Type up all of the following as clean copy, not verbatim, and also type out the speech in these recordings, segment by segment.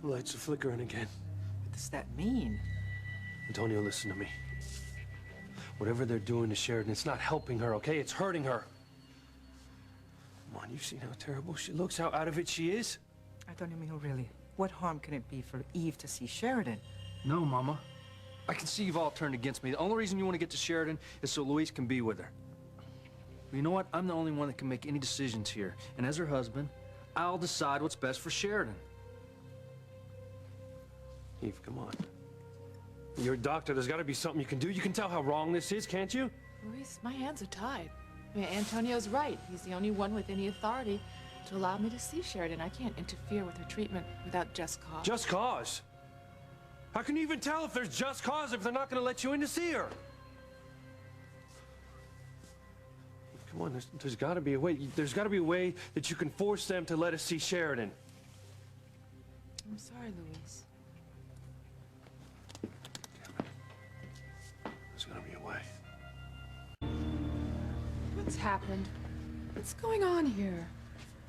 The lights are flickering again. What does that mean? Antonio, listen to me. Whatever they're doing to Sheridan, it's not helping her, okay? It's hurting her. Come on, you've seen how terrible she looks, how out of it she is. Antonio, really, what harm can it be for Eve to see Sheridan? No, Mama. I can see you've all turned against me. The only reason you want to get to Sheridan is so Luis can be with her. But you know what? I'm the only one that can make any decisions here. And as her husband, I'll decide what's best for Sheridan. Eve, come on. You're a doctor. There's got to be something you can do. You can tell how wrong this is, can't you? Luis, my hands are tied. I mean, Antonio's right. He's the only one with any authority to allow me to see Sheridan. I can't interfere with her treatment without just cause. Just cause? How can you even tell if there's just cause if they're not going to let you in to see her? Come on, there's got to be a way. There's got to be a way that you can force them to let us see Sheridan. I'm sorry, Luis. There's got to be a way. What's happened? What's going on here?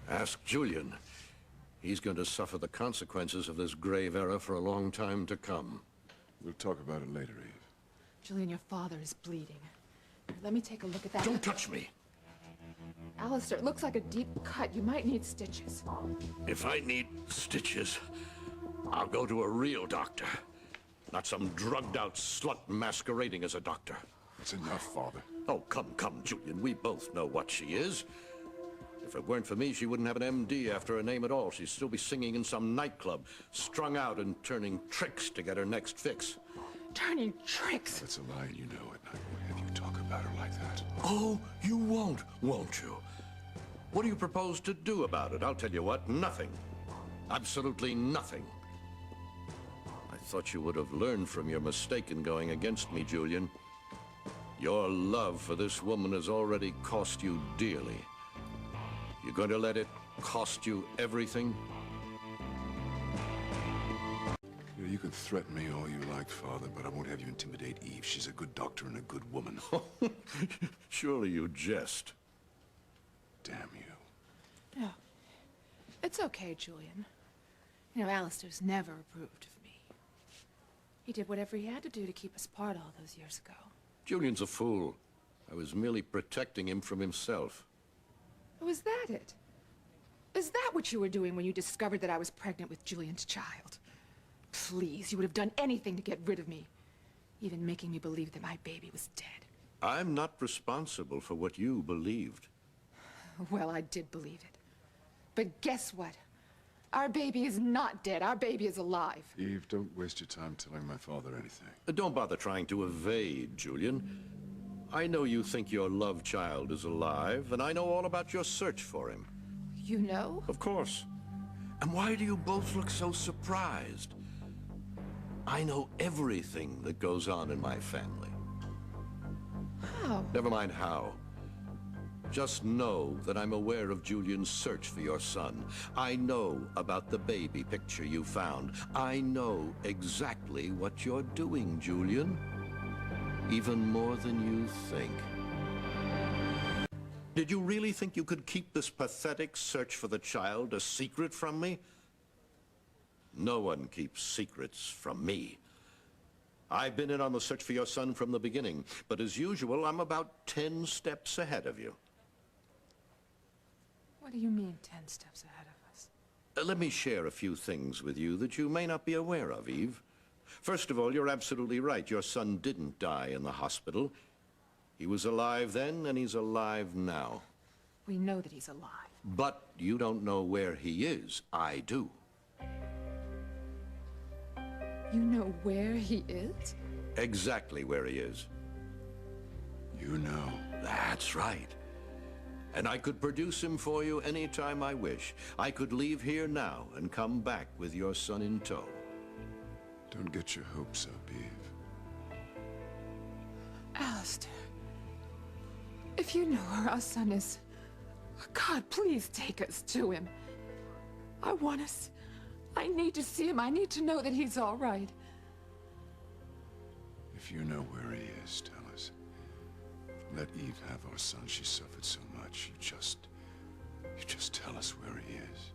Ask Julian. He's going to suffer the consequences of this grave error for a long time to come. We'll talk about it later, Eve. Julian, your father is bleeding. Here, let me take a look at that. Don't touch me! Alistair, it looks like a deep cut. You might need stitches. If I need stitches, I'll go to a real doctor. Not some drugged-out slut masquerading as a doctor. It's enough, Father. Oh, come, Julian. We both know what she is. If it weren't for me, she wouldn't have an MD after her name at all. She'd still be singing in some nightclub, strung out and turning tricks to get her next fix. Turning tricks? That's a lie, and you know it. I won't have you talk about her like that. Oh, you won't you? What do you propose to do about it? I'll tell you what, nothing. Absolutely nothing. I thought you would have learned from your mistake in going against me, Julian. Your love for this woman has already cost you dearly. You're going to let it cost you everything? You know, you can threaten me all you like, Father, but I won't have you intimidate Eve. She's a good doctor and a good woman. Surely you jest. Damn you. No. It's okay, Julian. You know, Alistair's never approved of me. He did whatever he had to do to keep us apart all those years ago. Julian's a fool. I was merely protecting him from himself. Oh, is that it? Is that what you were doing when you discovered that I was pregnant with Julian's child? Please, you would have done anything to get rid of me. Even making me believe that my baby was dead. I'm not responsible for what you believed. Well, I did believe it. But guess what? Our baby is not dead. Our baby is alive. Eve, don't waste your time telling my father anything. Don't bother trying to evade, Julian. I know you think your love child is alive, and I know all about your search for him. You know? Of course. And why do you both look so surprised? I know everything that goes on in my family. How? Never mind how. Just know that I'm aware of Julian's search for your son. I know about the baby picture you found. I know exactly what you're doing, Julian. Even more than you think. Did you really think you could keep this pathetic search for the child a secret from me? No one keeps secrets from me. I've been in on the search for your son from the beginning, but as usual, I'm about 10 steps ahead of you. What do you mean, 10 steps ahead of us? Let me share a few things with you that you may not be aware of, Eve. First of all, you're absolutely right. Your son didn't die in the hospital. He was alive then, and he's alive now. We know that he's alive. But you don't know where he is. I do. You know where he is? Exactly where he is. You know. That's right. And I could produce him for you anytime I wish. I could leave here now and come back with your son in tow. Don't get your hopes up, Eve. Alistair, if you know where our son is, God, please take us to him. I want us. I need to see him. I need to know that he's all right. If you know where he is, tell us. Let Eve have our son. She suffered so much. You just tell us where he is.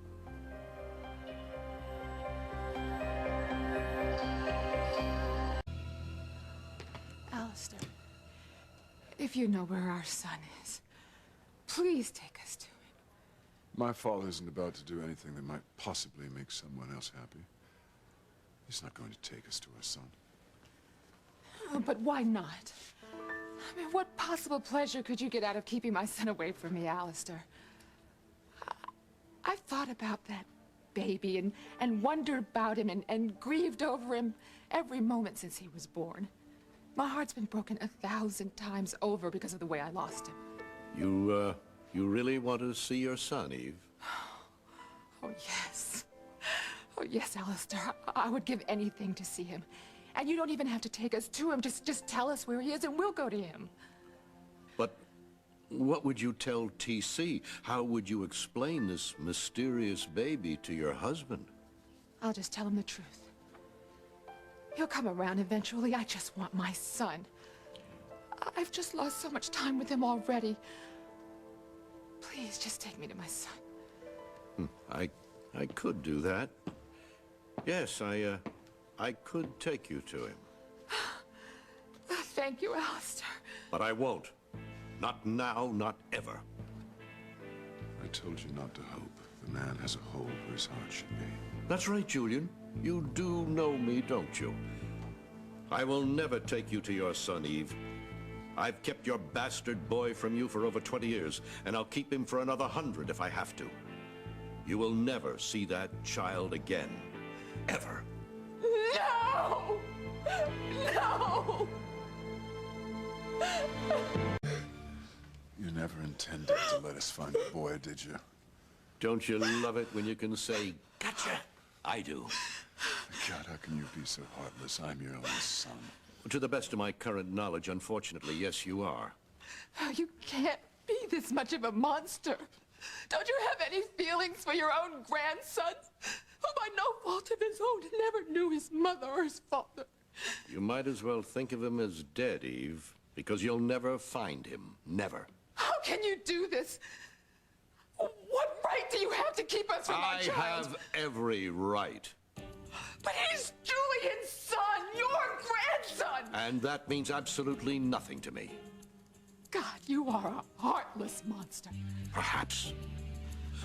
If you know where our son is, please take us to him. My father isn't about to do anything that might possibly make someone else happy. He's not going to take us to our son. Oh, but why not? I mean, what possible pleasure could you get out of keeping my son away from me, Alistair? I've thought about that baby and wondered about him and grieved over him every moment since he was born. My heart's been broken 1,000 times over because of the way I lost him. You really want to see your son, Eve? Oh, yes. Oh, yes, Alistair. I would give anything to see him. And you don't even have to take us to him. Just tell us where he is and we'll go to him. But what would you tell TC? How would you explain this mysterious baby to your husband? I'll just tell him the truth. He'll come around eventually. I just want my son. I've just lost so much time with him already. Please, just take me to my son. I could do that. Yes, I could take you to him. Thank you, Alistair. But I won't. Not now, not ever. I told you not to hope. The man has a hole where his heart should be. That's right, Julian. You do know me, don't you? I will never take you to your son, Eve. I've kept your bastard boy from you for over 20 years, and I'll keep him for another 100 if I have to. You will never see that child again. Ever. No! No! You never intended to let us find the boy, did you? Don't you love it when you can say, gotcha? I do. God, how can you be so heartless? I'm your only son. To the best of my current knowledge, unfortunately, yes, you are. You can't be this much of a monster. Don't you have any feelings for your own grandson, who by no fault of his own never knew his mother or his father? You might as well think of him as dead, Eve, because you'll never find him. Never. How can you do this? What right do you have to keep us from our I child? have every right. But he's Julian's son, your grandson! And that means absolutely nothing to me. God, you are a heartless monster. Perhaps.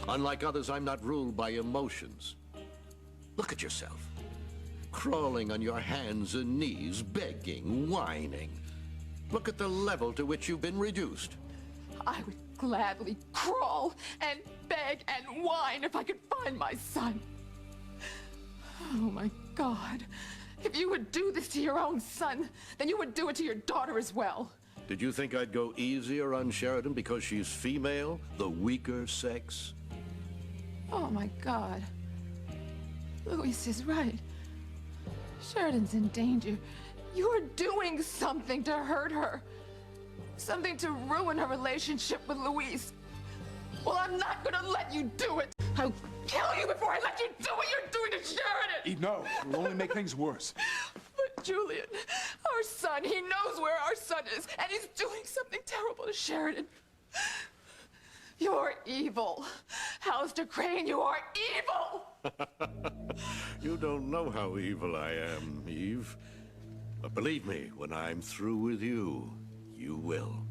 Unlike others, I'm not ruled by emotions. Look at yourself. Crawling on your hands and knees, begging, whining. Look at the level to which you've been reduced. I would gladly crawl and beg and whine if I could find my son. Oh, my God. If you would do this to your own son, then you would do it to your daughter as well. Did you think I'd go easier on Sheridan because she's female, the weaker sex? Oh, my God. Louise is right. Sheridan's in danger. You're doing something to hurt her. Something to ruin her relationship with Louise. Well, I'm not gonna let you do it. I'll kill you before I let you do what you're doing to Sheridan! Eve, no. It'll only make things worse. But Julian, our son, he knows where our son is, and he's doing something terrible to Sheridan. You're evil. Alistair Crane, you are evil! You don't know how evil I am, Eve. But believe me, when I'm through with you, you will.